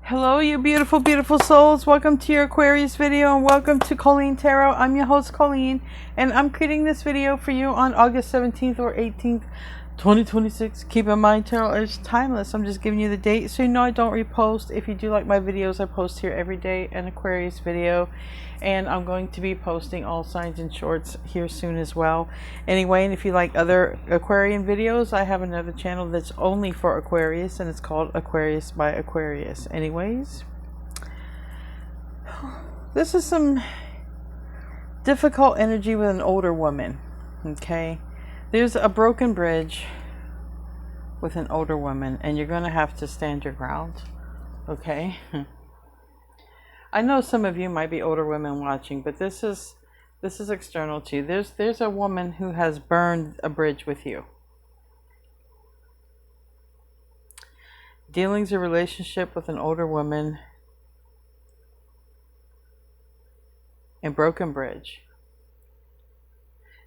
Hello, you beautiful, beautiful souls. Welcome to your Aquarius video and welcome to Colleen Tarot. I'm your host, Colleen, and I'm creating this video for you on August 17th or 18th, 2026. Keep in mind, tarot is timeless. I'm just giving you the date so you know I don't repost. If you do like my videos, I post here every day an Aquarius video, and I'm going to be posting all signs and shorts here soon as well. Anyway, and if you like other Aquarian videos, I have another channel that's only for Aquarius, and it's called Aquarius by Aquarius. Anyways, this is some difficult energy with an older woman. Okay, there's a broken bridge with an older woman, and you're going to have to stand your ground. Okay. I know some of you might be older women watching, but this is external to you. There's a woman who has burned a bridge with you. Dealings a relationship with an older woman and broken bridge.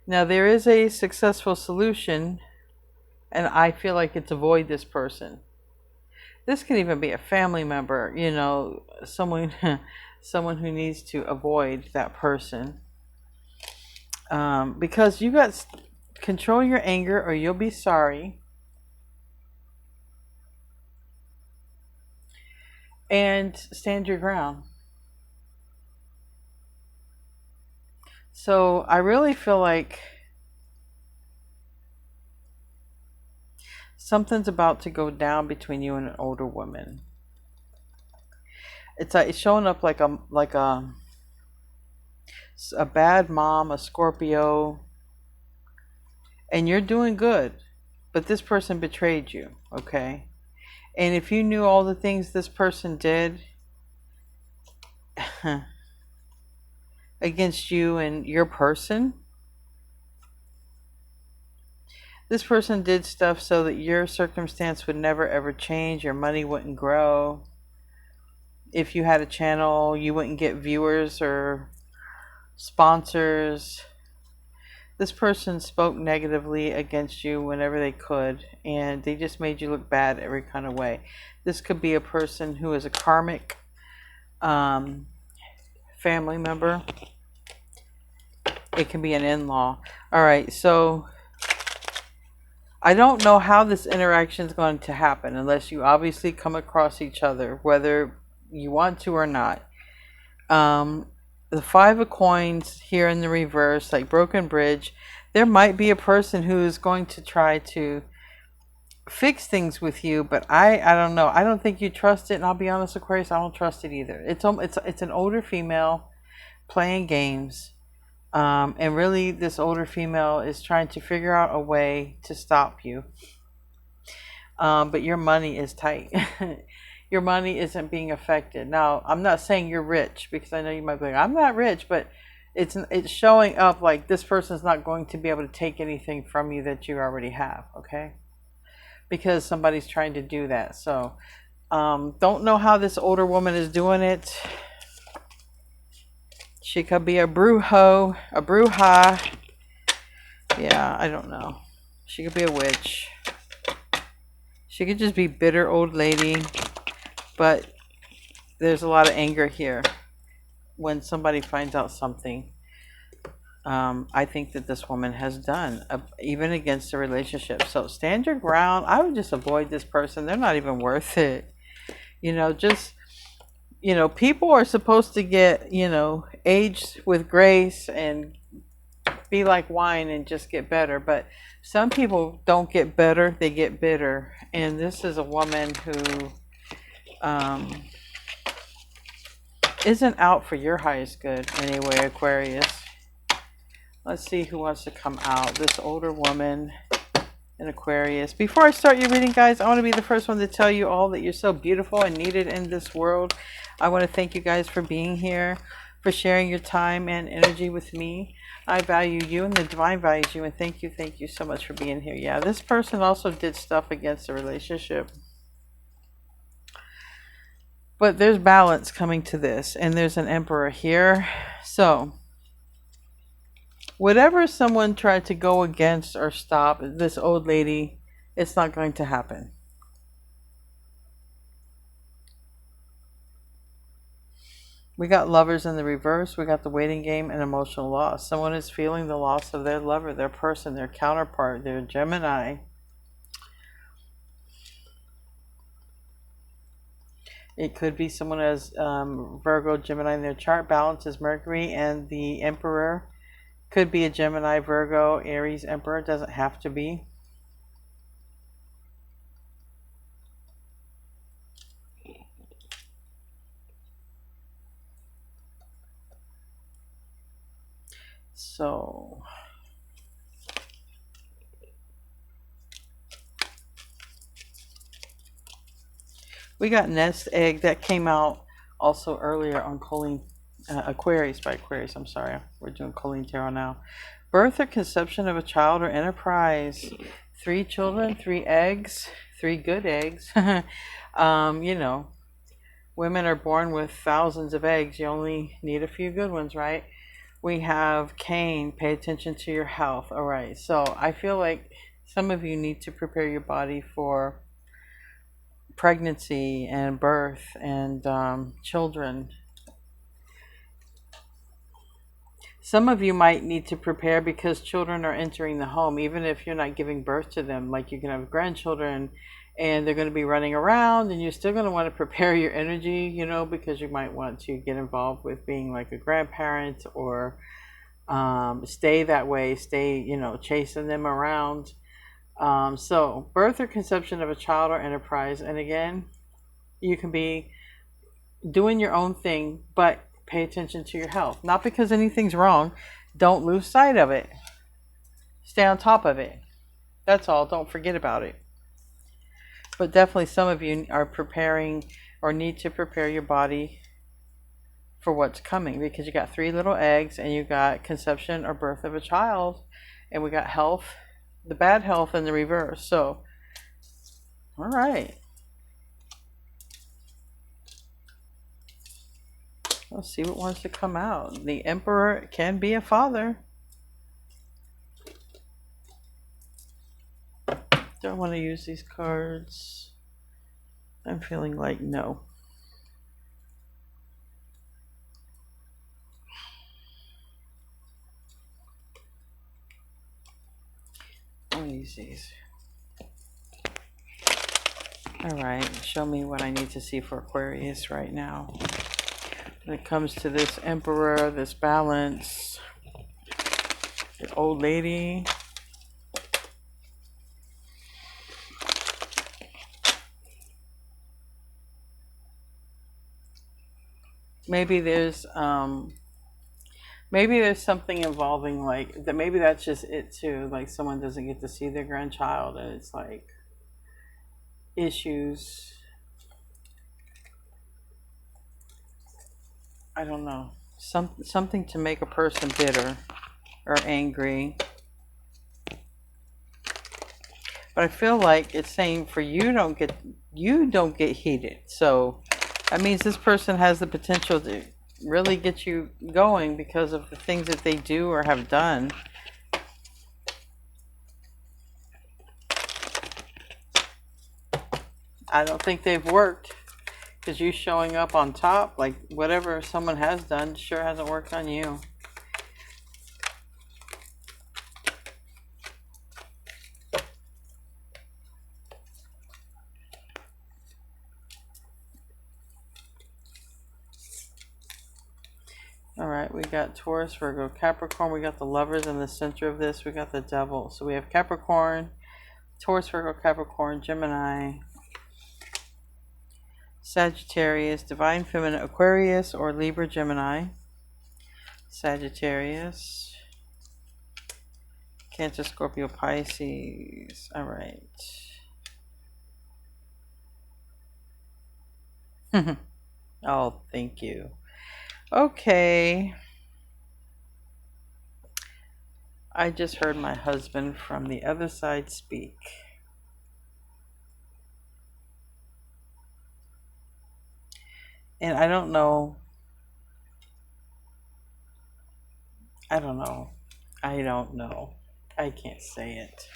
Now there is a successful solution, and I feel like it's avoid this person. This could even be a family member, you know, someone who needs to avoid that person. Because you got control your anger or you'll be sorry. And stand your ground. So I really feel like something's about to go down between you and an older woman. It's showing up like a bad mom, a Scorpio, and you're doing good, but this person betrayed you. Okay, and if you knew all the things this person did against you and your person, this person did stuff so that your circumstance would never ever change. Your money wouldn't grow. If you had a channel, you wouldn't get viewers or sponsors. This person spoke negatively against you whenever they could, and they just made you look bad every kind of way. This could be a person who is a karmic family member. It can be an in-law. All right, so I don't know how this interaction is going to happen unless you obviously come across each other, whether you want to or not. The Five of Coins here in the reverse, like broken bridge, there might be a person who is going to try to fix things with you, but I don't know. I don't think you trust it, and I'll be honest, Aquarius, I don't trust it either. It's an older female playing games. And really this older female is trying to figure out a way to stop you. But your money is tight. Your money isn't being affected. Now, I'm not saying you're rich, because I know you might be like, I'm not rich, but it's showing up like this person's not going to be able to take anything from you that you already have, okay? Because somebody's trying to do that. So, don't know how this older woman is doing it. She could be a bruja. Yeah, I don't know. She could be a witch. She could just be bitter old lady. But there's a lot of anger here when somebody finds out something. I think that this woman has done, even against the relationship. So stand your ground. I would just avoid this person. They're not even worth it. You know, just... You know, people are supposed to get, you know, aged with grace and be like wine and just get better. But some people don't get better, they get bitter. And this is a woman who isn't out for your highest good anyway, Aquarius. Let's see who wants to come out. This older woman in Aquarius. Before I start your reading, guys, I want to be the first one to tell you all that you're so beautiful and needed in this world. I want to thank you guys for being here, for sharing your time and energy with me. I value you, and the divine values you, and thank you so much for being here. Yeah, this person also did stuff against the relationship. But there's balance coming to this, and there's an emperor here. So, whatever someone tried to go against or stop, this old lady, it's not going to happen. We got lovers in the reverse. We got the waiting game and emotional loss. Someone is feeling the loss of their lover, their person, their counterpart, their Gemini. It could be someone has Virgo, Gemini in their chart. Balance is Mercury and the Emperor. Could be a Gemini, Virgo, Aries, Emperor. Doesn't have to be. So we got Nest Egg that came out also earlier on Colleen Aquarius by Aquarius. I'm sorry, we're doing Colleen Tarot now. Birth or conception of a child or enterprise. 3 children, 3 eggs, 3 good eggs. You know, women are born with thousands of eggs. You only need a few good ones, right? We have Cain, pay attention to your health. All right, so I feel like some of you need to prepare your body for pregnancy and birth and children. Some of you might need to prepare because children are entering the home, even if you're not giving birth to them. Like you can have grandchildren and they're going to be running around, and you're still going to want to prepare your energy, you know, because you might want to get involved with being like a grandparent or stay that way, stay, you know, chasing them around. So birth or conception of a child or enterprise. And again, you can be doing your own thing, but pay attention to your health. Not because anything's wrong. Don't lose sight of it. Stay on top of it. That's all. Don't forget about it. But definitely some of you are preparing or need to prepare your body for what's coming, because you got 3 little eggs and you got conception or birth of a child, and we got health, the bad health in the reverse. So, all right. Let's see what wants to come out. The Emperor can be a father. Do I want to use these cards? I'm feeling like no. I'll use these. Alright, show me what I need to see for Aquarius right now. When it comes to this Emperor, this balance, the old lady. Maybe there's something involving like that. Maybe that's just it too. Like someone doesn't get to see their grandchild, and it's like issues. I don't know. Something to make a person bitter or angry. But I feel like it's saying for you don't get heated. So that means this person has the potential to really get you going because of the things that they do or have done. I don't think they've worked, because you showing up on top, like whatever someone has done sure hasn't worked on you. All right, we got Taurus, Virgo, Capricorn. We got the Lovers in the center of this. We got the Devil. So we have Capricorn, Taurus, Virgo, Capricorn, Gemini, Sagittarius, Divine Feminine, Aquarius, or Libra, Gemini, Sagittarius, Cancer, Scorpio, Pisces. All right. Oh, thank you. Okay. I just heard my husband from the other side speak. And I don't know. I don't know. I can't say it.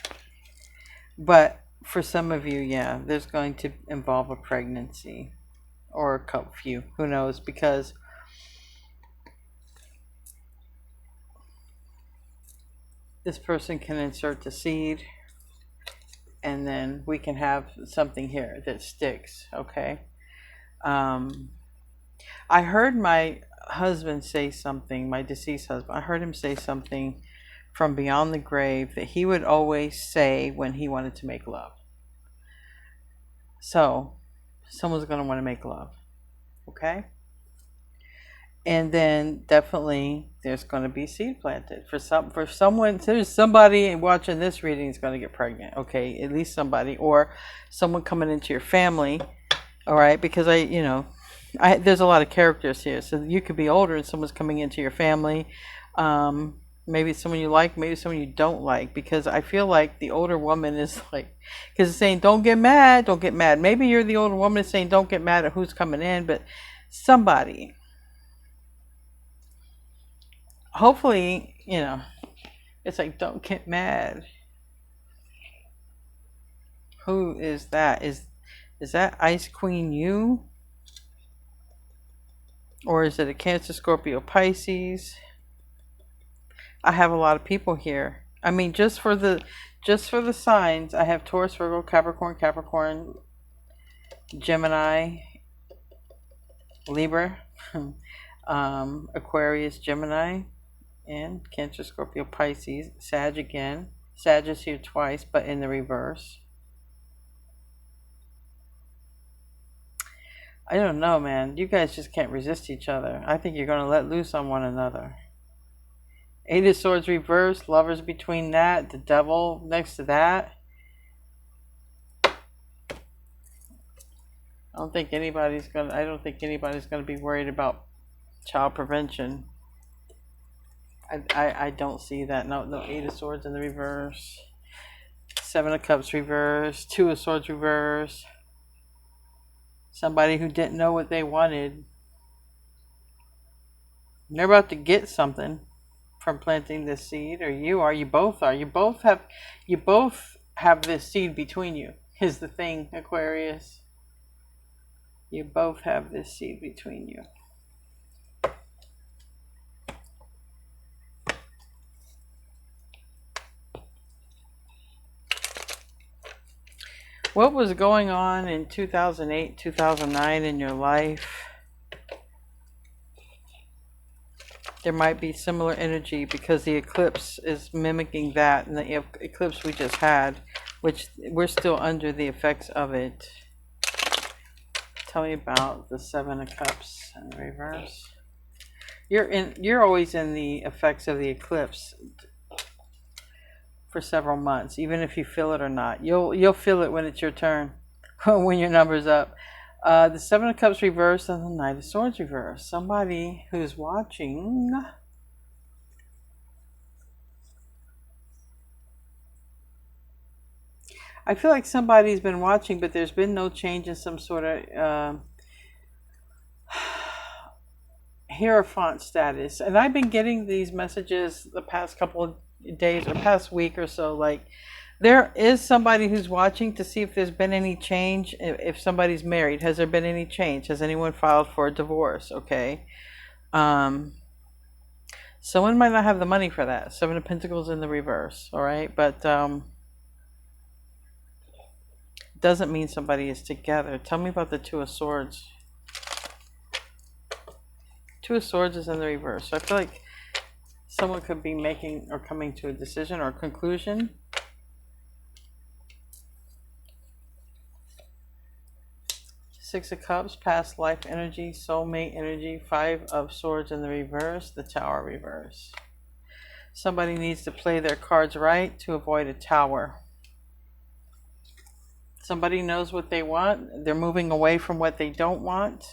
But for some of you, yeah, there's going to involve a pregnancy or a few. Who knows? Because this person can insert the seed, and then we can have something here that sticks. Okay. I heard my husband say something, my deceased husband, I heard him say something from beyond the grave that he would always say when he wanted to make love. So, someone's going to want to make love. Okay? And then definitely there's going to be seed planted for someone. There's somebody watching this reading is going to get pregnant. Okay, at least somebody, or someone coming into your family. All right, because there's a lot of characters here. So you could be older and someone's coming into your family. Maybe someone you like, maybe someone you don't like. Because I feel like the older woman is like, because it's saying don't get mad, don't get mad. Maybe you're the older woman saying don't get mad at who's coming in, but somebody. Hopefully, it's like, don't get mad. Who is that? Is that Ice Queen you? Or is it a Cancer, Scorpio, Pisces? I have a lot of people here. I mean, just for the signs, I have Taurus, Virgo, Capricorn, Gemini, Libra, Aquarius, Gemini, and Cancer, Scorpio, Pisces, Sag again. Sag is here twice, but in the reverse. I don't know, man. You guys just can't resist each other. I think you're going to let loose on one another. Eight of Swords reversed, Lovers between that, the Devil next to that. I don't think anybody's going to be worried about child prevention. I don't see that. No, Eight of Swords in the reverse. Seven of Cups reverse. Two of Swords reverse. Somebody who didn't know what they wanted. They're about to get something from planting this seed, or you are. You both are. You both have this seed between you. Is the thing, Aquarius. You both have this seed between you. What was going on in 2008, 2009 in your life? There might be similar energy because the eclipse is mimicking that, and the eclipse we just had, which we're still under the effects of it. Tell me about the Seven of Cups in reverse. You're always in the effects of the eclipse for several months, even if you feel it or not. You'll feel it when it's your turn, when your number's up. The Seven of Cups reverse and the Knight of Swords reverse. Somebody who's watching. I feel like somebody's been watching, but there's been no change in some sort of Hierophant status. And I've been getting these messages the past couple of days or past week or so, like there is somebody who's watching to see if there's been any change. If somebody's married, has there been any change? Has anyone filed for a divorce? Okay. Someone might not have the money for that. Seven of Pentacles in the reverse. All right. But doesn't mean somebody is together. Tell me about the Two of Swords. Two of Swords is in the reverse. So I feel like someone could be making or coming to a decision or conclusion. Six of Cups, past life energy, soulmate energy. Five of Swords in the reverse, the Tower reverse. Somebody needs to play their cards right to avoid a tower. Somebody knows what they want. They're moving away from what they don't want.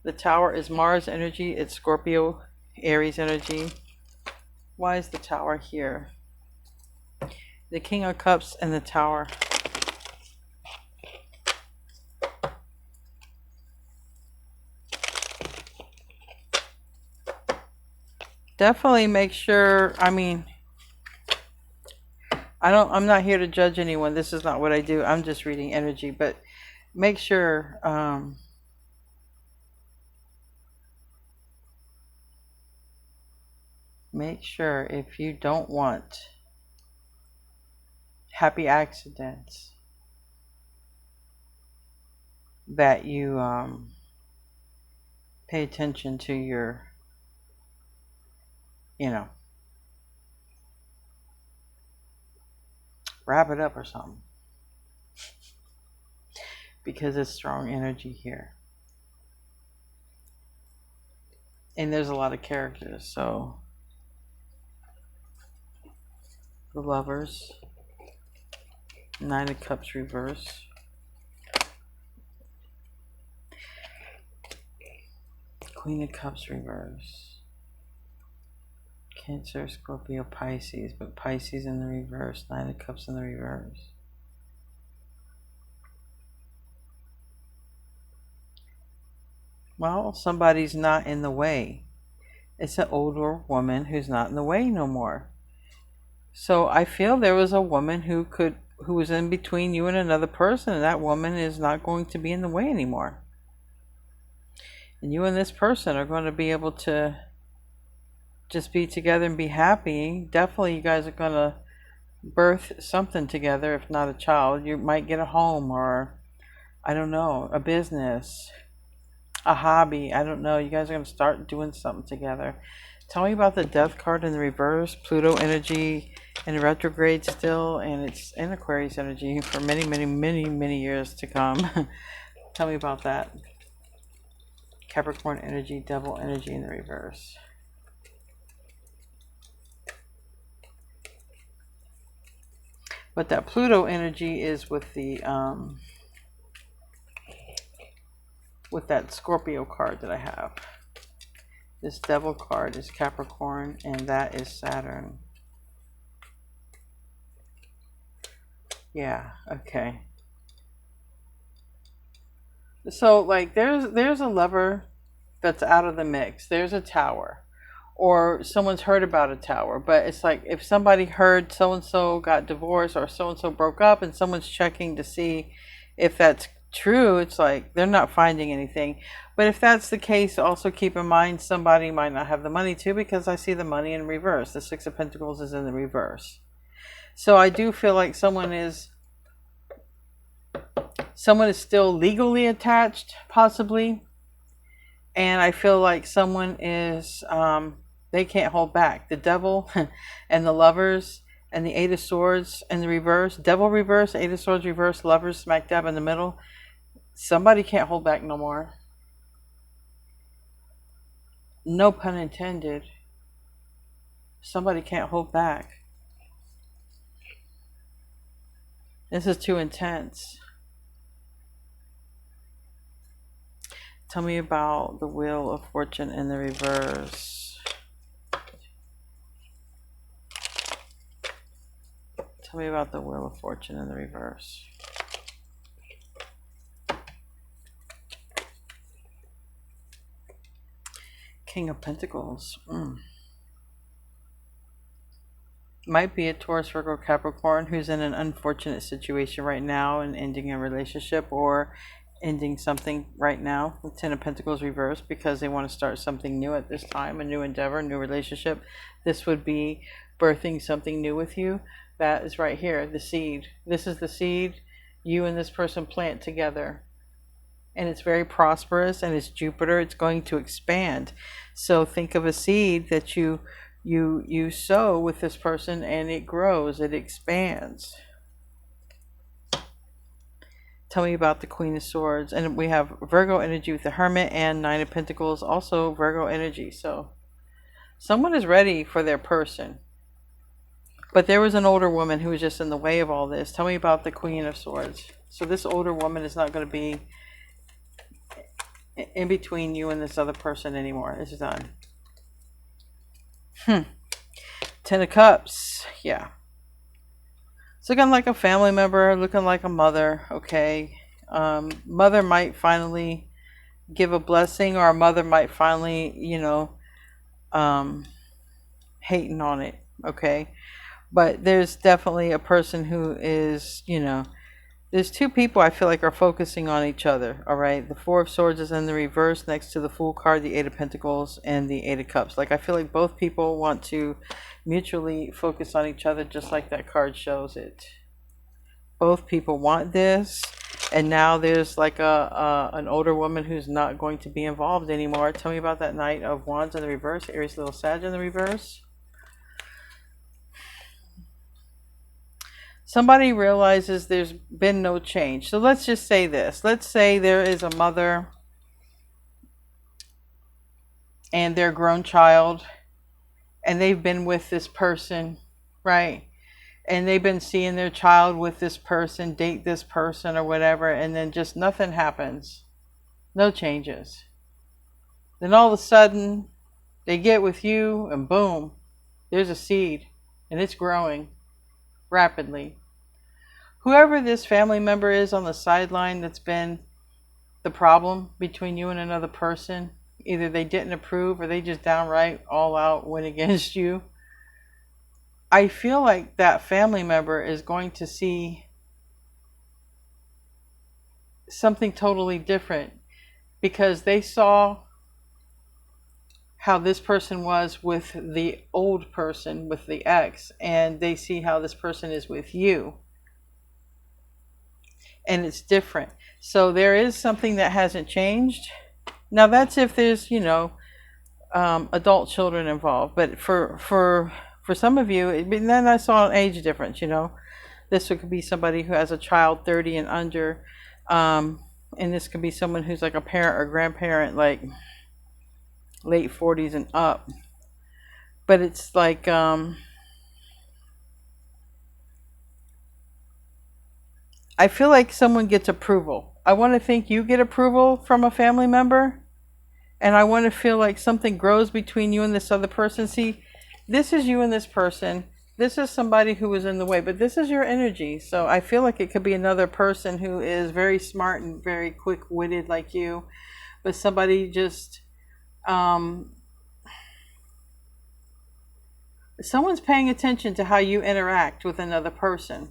The Tower is Mars energy. It's Scorpio, Aries energy. Why is the Tower here? The King of Cups and the Tower. Definitely make sure, I'm not here to judge anyone. This is not what I do. I'm just reading energy, but make sure Make sure if you don't want happy accidents that you pay attention to your, wrap it up or something, because it's strong energy here. And there's a lot of characters, so the Lovers, Nine of Cups reverse, Queen of Cups reverse, Cancer, Scorpio, Pisces, but Pisces in the reverse, Nine of Cups in the reverse. Well, somebody's not in the way. It's an older woman who's not in the way no more. So I feel there was a woman who was in between you and another person, and that woman is not going to be in the way anymore. And you and this person are going to be able to just be together and be happy. Definitely you guys are going to birth something together, if not a child. You might get a home, or I don't know, a business, a hobby. I don't know. You guys are going to start doing something together. Tell me about the Death card in the reverse, Pluto energy in retrograde still, and it's in Aquarius energy for many, many, many, many years to come. Tell me about that. Capricorn energy, Devil energy in the reverse. But that Pluto energy is with the with that Scorpio card that I have. This Devil card is Capricorn, and that is Saturn. Yeah, okay. So like there's a lover that's out of the mix. There's a tower. Or someone's heard about a tower, but it's like if somebody heard so-and-so got divorced or so-and-so broke up, and someone's checking to see if that's true, it's like they're not finding anything. But if that's the case, also keep in mind somebody might not have the money too, because I see the money in reverse. The Six of Pentacles is in the reverse. So I do feel like someone is still legally attached, possibly. And I feel like someone is, they can't hold back. The Devil and the Lovers and the Eight of Swords in the reverse. Devil reverse, Eight of Swords reverse, Lovers smack dab in the middle. Somebody can't hold back no more. No pun intended. Somebody can't hold back. This is too intense. Tell me about the Wheel of Fortune in the reverse. Tell me about the Wheel of Fortune in the reverse. King of Pentacles. Might be a Taurus, Virgo, Capricorn who's in an unfortunate situation right now and ending a relationship or ending something right now. The Ten of Pentacles reverse, because they want to start something new at this time, a new endeavor, a new relationship. This would be birthing something new with you. That is right here, the seed. This is the seed you and this person plant together. And it's very prosperous, and it's Jupiter. It's going to expand. So think of a seed that you sow with this person, and it grows, it expands. Tell me about the Queen of Swords. And we have Virgo energy with the Hermit, and Nine of Pentacles, also Virgo energy. So someone is ready for their person. But there was an older woman who was just in the way of all this. Tell me about the Queen of Swords. So this older woman is not going to be in between you and this other person anymore. It's done. Ten of Cups. Yeah. It's looking like a family member, looking like a mother. Okay. Mother might finally give a blessing, or a mother might finally, hating on it. Okay. But there's definitely a person who is, There's two people I feel like are focusing on each other. All right, the Four of Swords is in the reverse next to the Fool card, the Eight of Pentacles, and the Eight of Cups. Like, I feel like both people want to mutually focus on each other, just like that card shows it. Both people want this, and now there's like an older woman who's not going to be involved anymore. Tell me about that Knight of Wands in the reverse, Aries, little Sag in the reverse. Somebody realizes there's been no change. So let's just say this. Let's say there is a mother and their grown child, and they've been with this person, right? And they've been seeing their child with this person, date this person or whatever, and then just nothing happens. No changes. Then all of a sudden, they get with you and boom, there's a seed and it's growing rapidly. Whoever this family member is on the sideline that's been the problem between you and another person, either they didn't approve or they just downright all out went against you. I feel like that family member is going to see something totally different because they saw how this person was with the old person, with the ex, and they see how this person is with you. And it's different. So there is something that hasn't changed. Now that's if there's, you know, adult children involved. But for some of you, and then I saw an age difference, you know. This could be somebody who has a child 30 and under. And this could be someone who's like a parent or grandparent, like late 40s and up. But it's like, I feel like someone gets approval. I want to think you get approval from a family member. And I want to feel like something grows between you and this other person. See, this is you and this person. This is somebody who was in the way, but this is your energy. So I feel like it could be another person who is very smart and very quick-witted like you, but somebody just, someone's paying attention to how you interact with another person.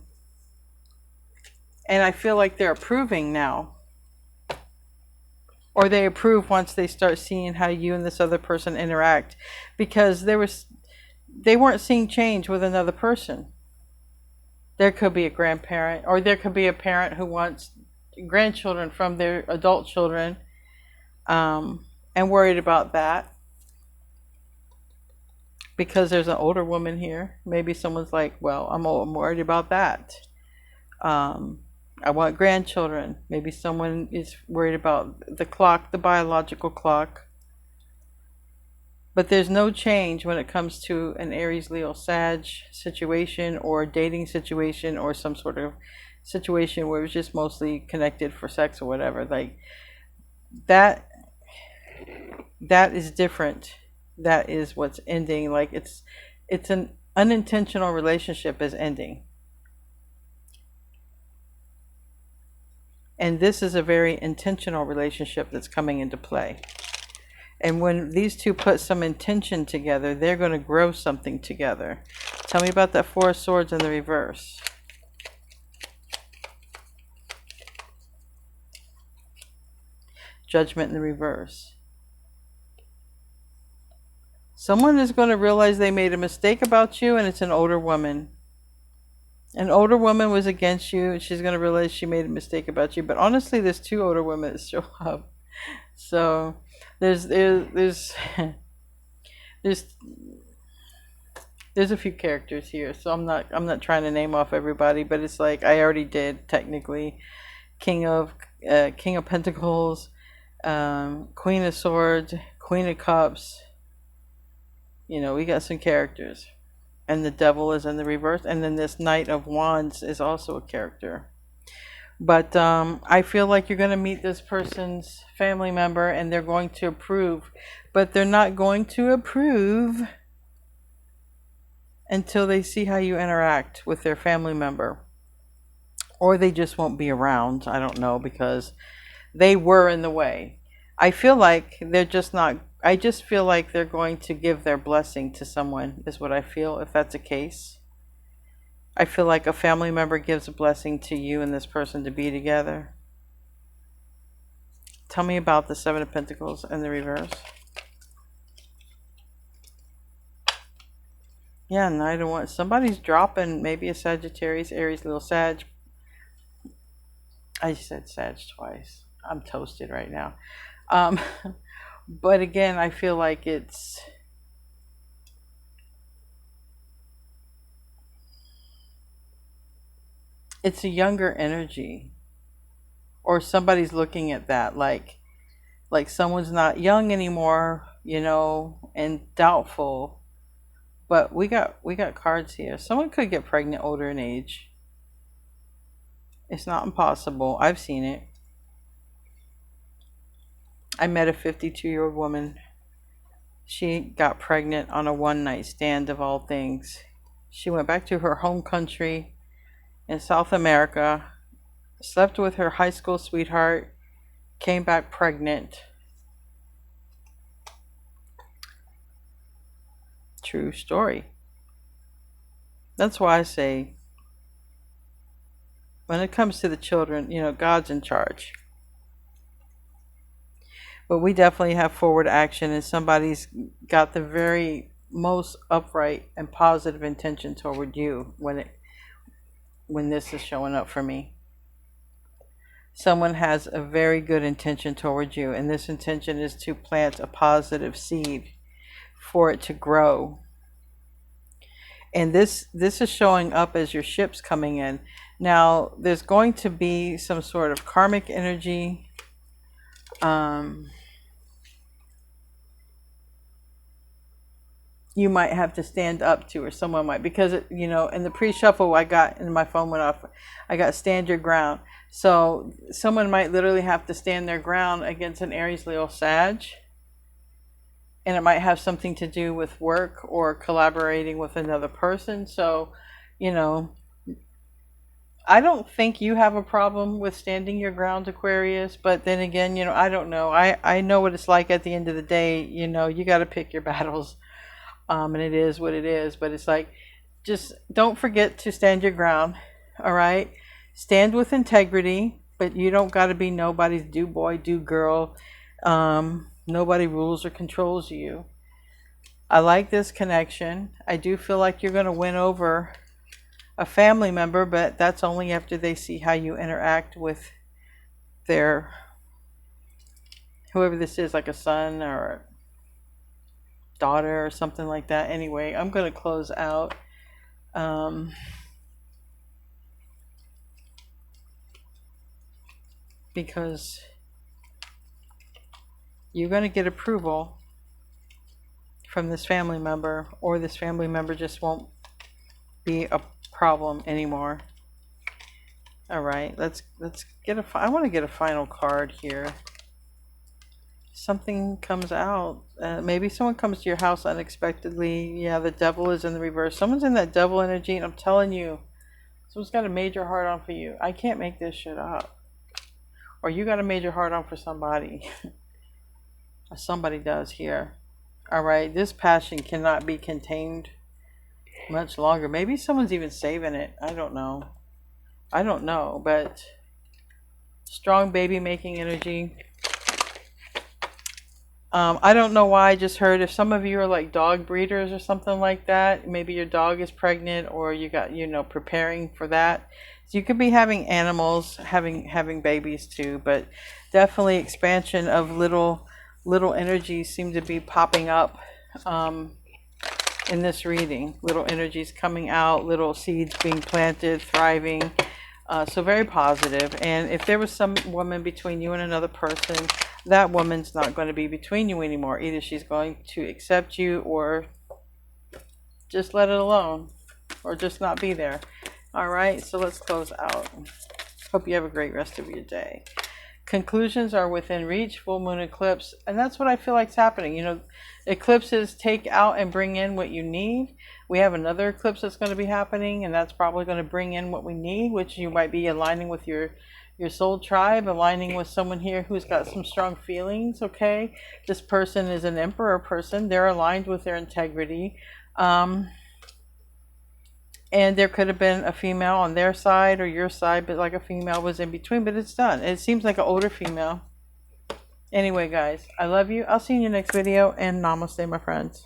And I feel like they're approving now. Or they approve once they start seeing how you and this other person interact. Because they weren't seeing change with another person. There could be a grandparent, or there could be a parent who wants grandchildren from their adult children, and worried about that because there's an older woman here. Maybe someone's like, well, I'm worried about that. I want grandchildren. Maybe someone is worried about the clock, the biological clock. But there's no change when it comes to an Aries, Leo, Sag situation or a dating situation or some sort of situation where it was just mostly connected for sex or whatever. Like that is different. That is what's ending. Like it's an unintentional relationship is ending. And this is a very intentional relationship that's coming into play. And when these two put some intention together, they're going to grow something together. Tell me about that Four of Swords in the reverse. Judgment in the reverse. Someone is going to realize they made a mistake about you, and it's an older woman. An older woman was against you, and she's going to realize she made a mistake about you. But honestly, there's two older women that show up. So there's a few characters here. So I'm not trying to name off everybody, but it's like I already did technically. King of Pentacles, Queen of Swords, Queen of Cups. You know, we got some characters. And the Devil is in the reverse. And then this Knight of Wands is also a character. But I feel like you're going to meet this person's family member and they're going to approve. But they're not going to approve until they see how you interact with their family member. Or they just won't be around. I don't know, because they were in the way. I feel like they're just not... I just feel like they're going to give their blessing to someone, is what I feel, if that's the case. I feel like a family member gives a blessing to you and this person to be together. Tell me about the Seven of Pentacles in the reverse. Yeah, Knight of Wands. Somebody's dropping, maybe a Sagittarius, Aries, little Sag. I said Sag twice. I'm toasted right now. But again, I feel like it's a younger energy, or somebody's looking at that like someone's not young anymore, you know, and doubtful. But we got cards here. Someone could get pregnant older in age. It's not impossible. I've seen it. I met a 52-year-old woman. She got pregnant on a one-night stand of all things. She went back to her home country in South America, slept with her high school sweetheart, came back pregnant. True story. That's why I say, when it comes to the children, you know, God's in charge. But we definitely have forward action, and somebody's got the very most upright and positive intention toward you when this is showing up for me. Someone has a very good intention toward you, and this intention is to plant a positive seed for it to grow. And this is showing up as your ships coming in. Now, there's going to be some sort of karmic energy. You might have to stand up to, or someone might, because it, you know, in the pre-shuffle I got, and my phone went off, I got stand your ground. So someone might literally have to stand their ground against an Aries, Leo, Sag. And it might have something to do with work or collaborating with another person. So, you know, I don't think you have a problem with standing your ground, Aquarius. But then again, you know, I don't know. I know what it's like at the end of the day. You know, you got to pick your battles. And it is what it is. But it's like, just don't forget to stand your ground. All right? Stand with integrity. But you don't got to be nobody's do boy, do girl. Nobody rules or controls you. I like this connection. I do feel like you're going to win over a family member, but that's only after they see how you interact with their, whoever this is, like a son or a daughter or something like that. Anyway, I'm going to close out. Because you're going to get approval from this family member, or this family member just won't be a problem anymore. All right, let's get I want to get a final card here. Something comes out. Maybe someone comes to your house unexpectedly. Yeah, the devil is in the reverse. Someone's in that devil energy, and I'm telling you, someone's got a major heart on for you. I can't make this shit up. Or you got a major heart on for somebody. Somebody does here. All right, this passion cannot be contained much longer. Maybe someone's even saving it. I don't know, but strong baby making energy. I don't know why I just heard, if some of you are like dog breeders or something like that, maybe your dog is pregnant, or you got, you know, preparing for that. So you could be having animals, having babies too, but definitely expansion of little energies seem to be popping up in this reading. Little energies coming out, little seeds being planted, thriving. So very positive. And if there was some woman between you and another person, that woman's not going to be between you anymore. Either she's going to accept you, or just let it alone, or just not be there. All right, so let's close out. Hope you have a great rest of your day. Conclusions are within reach. Full moon eclipse, and that's what I feel like is happening. You know, eclipses take out and bring in what you need. We have another eclipse that's going to be happening, and that's probably going to bring in what we need, which you might be aligning with your soul tribe, aligning with someone here who's got some strong feelings. Okay, this person is an emperor person. They're aligned with their integrity, and And there could have been a female on their side or your side, but like a female was in between, but it's done. It seems like an older female. Anyway, guys, I love you. I'll see you in your next video, and namaste, my friends.